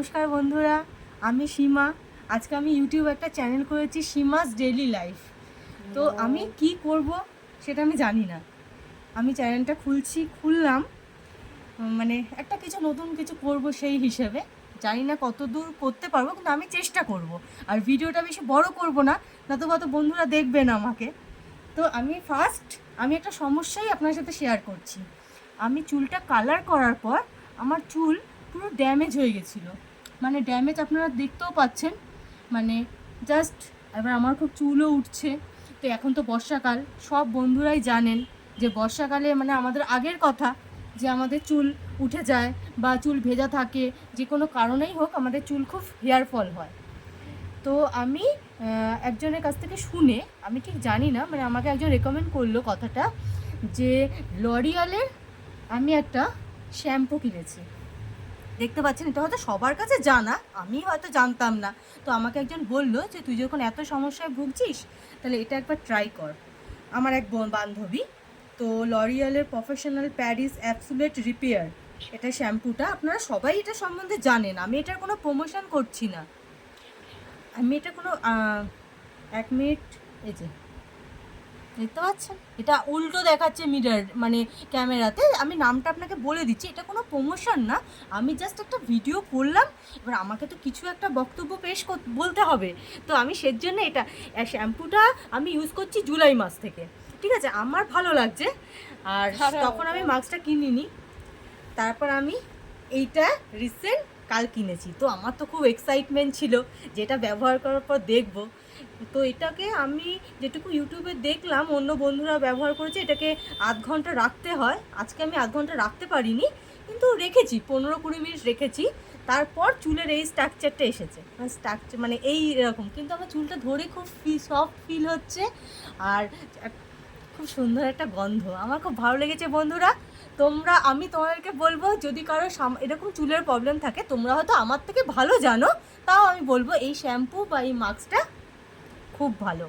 নমস্কার বন্ধুরা, আমি সীমা। আজকে আমি ইউটিউব একটা চ্যানেল করেছি, সীমাস ডেইলি লাইফ। তো আমি কি করব সেটা আমি জানি না। আমি চ্যানেলটা খুললাম মানে একটা কিছু নতুন কিছু করব সেই হিসেবে। জানি না কত দূর করতে পারবো, কিন্তু আমি চেষ্টা করব। আর ভিডিওটা বেশি বড় করব না, নয়তো কত বন্ধুরা দেখবে না আমাকে। তো আমি একটা সমস্যাই আপনার সাথে শেয়ার করছি। আমি চুলটা কালার করার পর আমার চুল পুরো ড্যামেজ হয়ে গেছিলো। মানে ড্যামেজ আপনারা দেখতেও পাচ্ছেন, মানে জাস্ট। এবার আমার খুব চুলও উঠছে। তো এখন তো বর্ষাকাল, সব বন্ধুরাই জানেন যে বর্ষাকালে মানে আমাদের আগের কথা যে আমাদের চুল উঠে যায় বা চুল ভেজা থাকে, যে কোনো কারণেই হোক আমাদের চুল খুব হেয়ার ফল হয়। তো আমি একজনের কাছ থেকে শুনে, আমি ঠিক জানি না, মানে আমাকে একজন রেকমেন্ড করলো কথাটা, যে লরিয়ালের আমি একটা শ্যাম্পু কিনেছি। দেখতে পাচ্ছেন, এটা হয়তো সবার কাছে জানা, আমি হয়তো জানতাম না। তো আমাকে একজন বলল যে তুই যখন এত সমস্যায় ভুগছিস তাহলে এটা একবার ট্রাই কর। আমার এক বান্ধবী, তো লরিয়ালের প্রফেশনাল প্যারিস অ্যাবসুলেট রিপেয়ার, এটা শ্যাম্পুটা আপনারা সবাই এটা সম্বন্ধে জানেন। আমি এটার কোনো প্রমোশন করছি না, আমি এটা কোনো 1 মিনিট, এই যে দেখতে পাচ্ছেন এটা উল্টো দেখাচ্ছে মিরর, মানে ক্যামেরাতে। আমি নামটা আপনাকে বলে দিচ্ছি, এটা কোনো প্রমোশন না, আমি জাস্ট একটা ভিডিও করলাম। এবার আমাকে তো কিছু একটা বক্তব্য বলতে হবে। তো আমি সেজন্য এটা শ্যাম্পুটা আমি ইউজ করছি জুলাই মাস থেকে, ঠিক আছে? আমার ভালো লাগছে। আর তখন আমি মাস্কটা কিনিনি, তারপর আমি এইটা রিসেন্ট কাল কিনেছি। তো আমার তো খুব এক্সাইটমেন্ট ছিল যেটা ব্যবহার করার পর দেখব। তো এটাকে আমি যেটুকু ইউটিউবে দেখলাম অন্য বন্ধুরা ব্যবহার করেছে, এটাকে আধ ঘন্টা রাখতে হয়। আজকে আমি আধ ঘন্টা রাখতে পারিনি, কিন্তু রেখেছি 15-20 মিনিট রেখেছি। তারপর চুলের এই স্ট্রাকচারটা এসেছে, স্ট্রাকচার মানে এই এরকম, কিন্তু আমার চুলটা ধরে খুব সফট ফিল হচ্ছে। আর খুব সুন্দর একটা গন্ধ, আমার খুব ভালো লেগেছে বন্ধুরা। আমি তোমাদেরকে বলবো, যদি কারো এরকম চুলের প্রবলেম থাকে, তোমরা হয়তো আমার থেকে ভালো জানো, তাও আমি বলবো এই শ্যাম্পু বা এই মাস্কটা খুব ভালো।